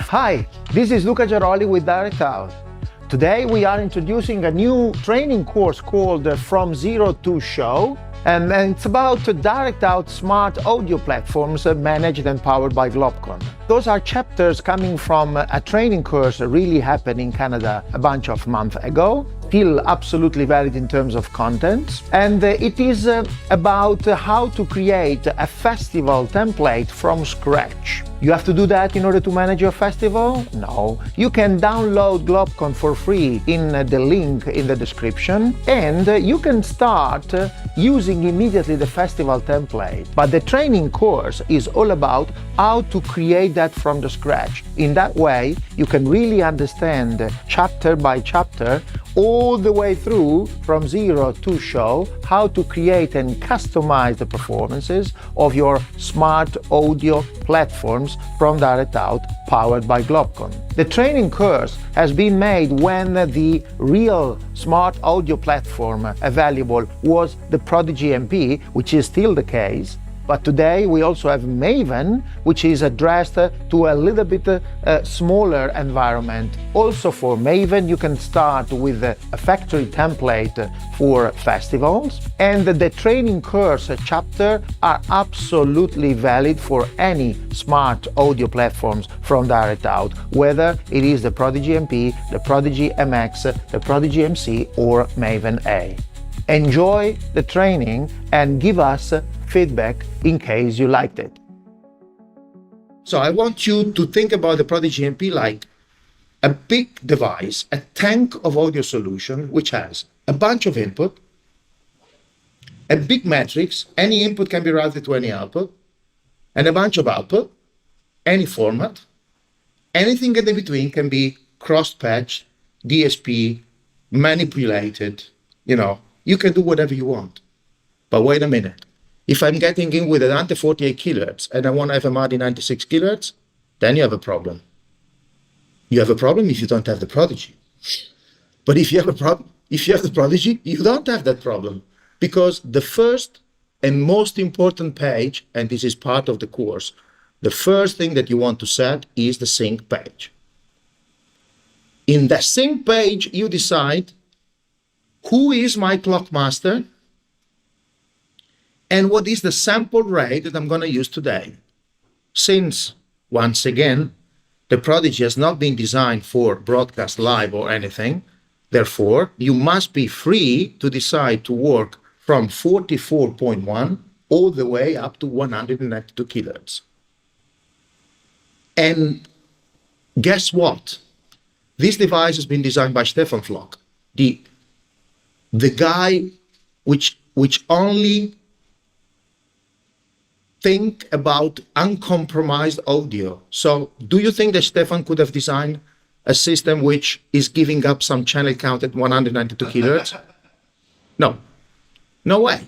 Hi, this is Luca Geroli with Direct Out. Today we are introducing a new training course called From Zero to Show, and it's about direct out smart audio platforms managed and powered by Globcon. Those are chapters coming from a training course really happened in Canada a bunch of months ago, still absolutely valid in terms of content. And it is about how to create a festival template from scratch. You have to do that in order to manage your festival? No. You can download Globcon for free in the link in the description, and you can start using immediately the festival template. But the training course is all about how to create that from the scratch. In that way, you can really understand chapter by chapter all the way through from zero to show how to create and customize the performances of your smart audio platforms from Direct Out powered by Globcon. The training course has been made when the real smart audio platform available was the Prodigy MP, which is still the case. But today we also have Maven, which is addressed to a little bit smaller environment. Also for Maven, you can start with a factory template for festivals. And the training course chapter are absolutely valid for any smart audio platforms from Direct Out, whether it is the Prodigy MP, the Prodigy MX, the Prodigy MC, or Maven A. Enjoy the training and give us feedback in case you liked it. So I want you to think about the Prodigy MP like a big device, a tank of audio solution, which has a bunch of input, a big matrix, any input can be routed to any output, and a bunch of output, any format. Anything in between can be cross-patched, DSP, manipulated, you can do whatever you want. But wait a minute. If I'm getting in with an Ante 48 kHz and I want to have a MADI 96 kHz, then you have a problem. You have a problem if you don't have the Prodigy. But if you have the Prodigy, you don't have that problem. Because the first and most important page, and this is part of the course, the first thing that you want to set is the sync page. In the sync page, you decide who is my clock master and what is the sample rate that I'm going to use today. Since, once again, the Prodigy has not been designed for broadcast live or anything, therefore, you must be free to decide to work from 44.1 all the way up to 192 kHz. And guess what? This device has been designed by Stefan Flock, the guy which only think about uncompromised audio. So do you think that Stefan could have designed a system which is giving up some channel count at 192 kHz? No way.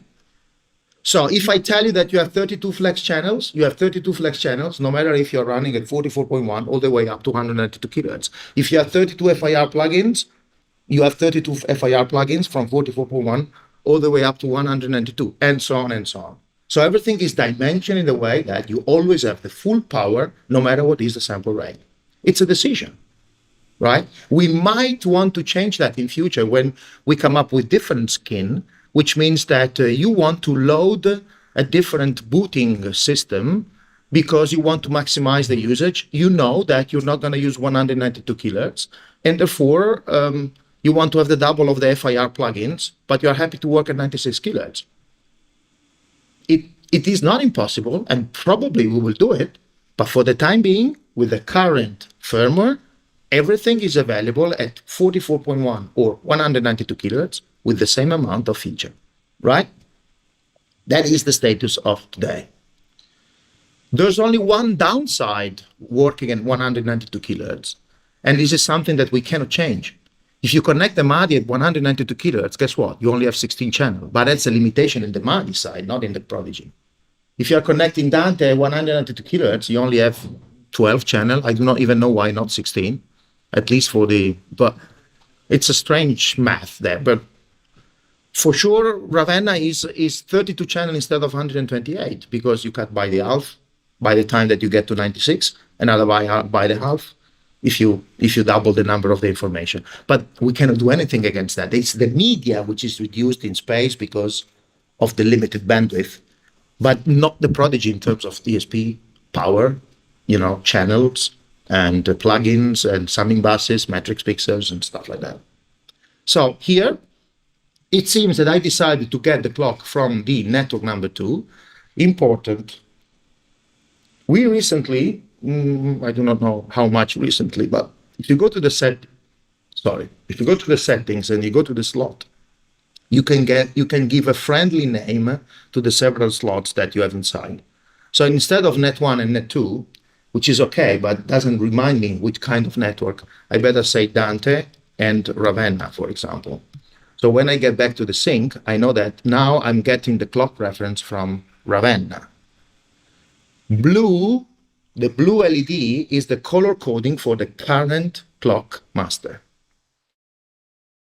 So if I tell you that you have 32 flex channels, you have 32 flex channels, no matter if you're running at 44.1 all the way up to 192 kHz. If you have 32 FIR plugins, you have 32 FIR plugins from 44.1 all the way up to 192, and so on and so on. So everything is dimensioned in the way that you always have the full power, no matter what is the sample rate. It's a decision, right? We might want to change that in future when we come up with different skin, which means that you want to load a different booting system because you want to maximize the usage. You know that you're not going to use 192 kHz, and therefore you want to have the double of the FIR plugins, but you're happy to work at 96 kHz. It is not impossible, and probably we will do it, but for the time being, with the current firmware, everything is available at 44.1 or 192 kHz with the same amount of feature, right? That is the status of today. There's only one downside working at 192 kHz, and this is something that we cannot change. If you connect the MADI at 192 kHz, guess what? You only have 16 channels, but that's a limitation in the MADI side, not in the Prodigy. If you are connecting Dante at 192 kHz, you only have 12 channels. I do not even know why not 16, at least but it's a strange math there. But for sure, Ravenna is 32 channels instead of 128, because you cut by the half by the time that you get to 96, another by the half. if you double the number of the information. But we cannot do anything against that. It's the media which is reduced in space because of the limited bandwidth, but not the Prodigy in terms of DSP power, channels and plugins and summing buses, matrix pixels and stuff like that. So here, it seems that I decided to get the clock from the network number 2. Important. We recently, I do not know how much recently, but if you go to the settings and you go to the slot, you can give a friendly name to the several slots that you have inside. So instead of net 1 and net 2, which is okay, but doesn't remind me which kind of network, I better say Dante and Ravenna, for example. So when I get back to the sync, I know that now I'm getting the clock reference from Ravenna. The blue LED is the color coding for the current clock master.